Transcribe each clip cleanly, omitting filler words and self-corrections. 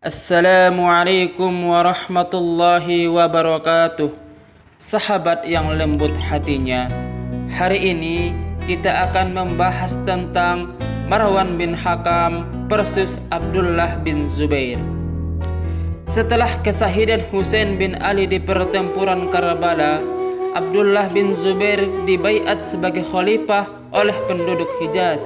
Assalamualaikum warahmatullahi wabarakatuh. Sahabat yang lembut hatinya, hari ini kita akan membahas tentang Marwan bin Hakam versus Abdullah bin Zubair. Setelah kesahidan Husain bin Ali di pertempuran Karbala, Abdullah bin Zubair dibaiat sebagai khalifah oleh penduduk Hijaz.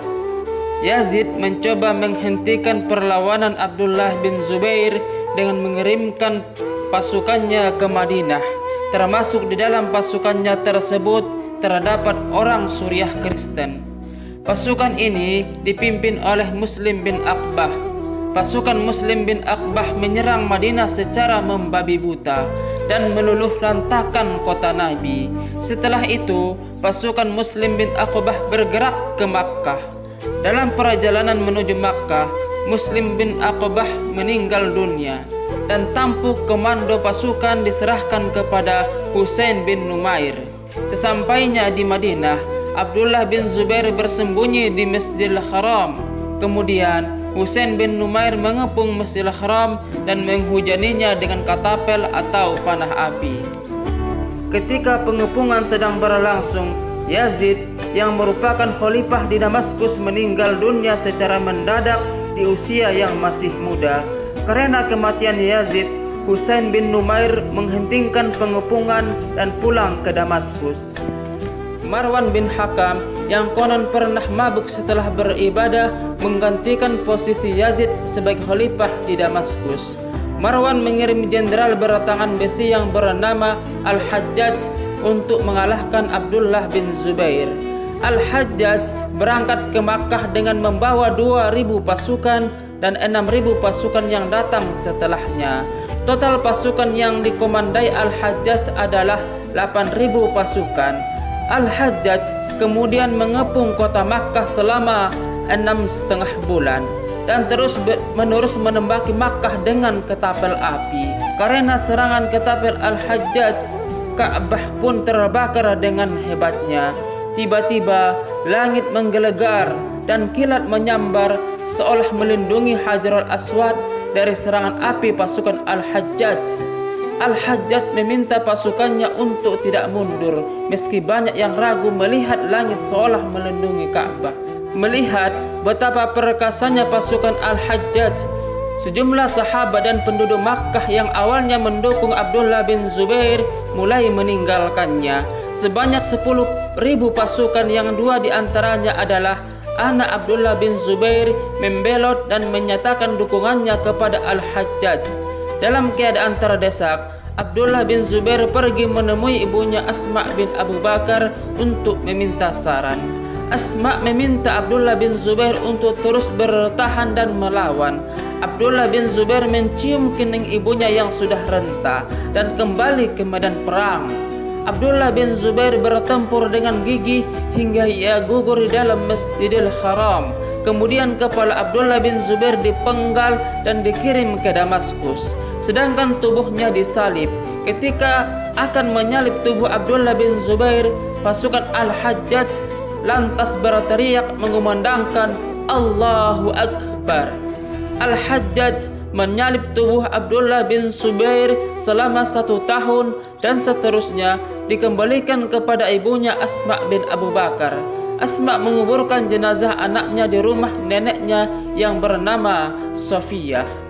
Yazid mencoba menghentikan perlawanan Abdullah bin Zubair dengan mengirimkan pasukannya ke Madinah. Termasuk di dalam pasukannya tersebut terdapat orang Suriah Kristen. Pasukan ini dipimpin oleh Muslim bin Aqbah. Pasukan Muslim bin Aqbah menyerang Madinah secara membabi buta dan meluluh lantakkan kota Nabi. Setelah itu, pasukan Muslim bin Aqbah bergerak ke Makkah. Dalam perjalanan menuju Makkah, Muslim bin Aqbah meninggal dunia dan tampuk komando pasukan diserahkan kepada Husain bin Numair. Sesampainya di Madinah, Abdullah bin Zubair bersembunyi di Masjidil Haram. Kemudian Husain bin Numair mengepung Masjidil Haram dan menghujaninya dengan katapel atau panah api. Ketika pengepungan sedang berlangsung, Yazid yang merupakan khalifah di Damaskus meninggal dunia secara mendadak di usia yang masih muda. Karena kematian Yazid, Husain bin Numair menghentikan pengepungan dan pulang ke Damaskus. Marwan bin Hakam yang konon pernah mabuk setelah beribadah menggantikan posisi Yazid sebagai khalifah di Damaskus. Marwan mengirim jenderal bertangan besi yang bernama Al-Hajjaj untuk mengalahkan Abdullah bin Zubair. Al-Hajjaj berangkat ke Makkah dengan membawa 2.000 pasukan dan 6.000 pasukan yang datang setelahnya. Total pasukan yang dikomandai Al-Hajjaj adalah 8.000 pasukan. Al-Hajjaj kemudian mengepung kota Makkah selama 6,5 bulan dan terus-menerus menembaki Makkah dengan ketapel api. Karena serangan ketapel Al-Hajjaj, Ka'bah pun terbakar dengan hebatnya. Tiba-tiba langit menggelegar dan kilat menyambar seolah melindungi Hajarul Aswad dari serangan api pasukan Al-Hajjaj. Al-Hajjaj meminta pasukannya untuk tidak mundur meski banyak yang ragu melihat langit seolah melindungi Ka'bah. Melihat betapa perkasanya pasukan Al-Hajjaj, sejumlah sahabat dan penduduk Makkah yang awalnya mendukung Abdullah bin Zubair mulai meninggalkannya. Sebanyak 10.000 pasukan yang 2 diantaranya adalah anak Abdullah bin Zubair membelot dan menyatakan dukungannya kepada Al-Hajjaj. Dalam keadaan terdesak, Abdullah bin Zubair pergi menemui ibunya Asma bin Abu Bakar untuk meminta saran. Asma meminta Abdullah bin Zubair untuk terus bertahan dan melawan. Abdullah bin Zubair mencium kening ibunya yang sudah renta dan kembali ke medan perang. Abdullah bin Zubair bertempur dengan gigih hingga ia gugur di dalam Masjidil Haram. Kemudian kepala Abdullah bin Zubair dipenggal dan dikirim ke Damaskus, sedangkan tubuhnya disalib. Ketika akan menyalib tubuh Abdullah bin Zubair, pasukan Al-Hajjaj lantas berteriak mengumandangkan Allahu Akbar. Al-Hajjaj menyalib tubuh Abdullah bin Zubair selama 1 tahun dan seterusnya dikembalikan kepada ibunya Asma bin Abu Bakar. Asma menguburkan jenazah anaknya di rumah neneknya yang bernama Sofiyah.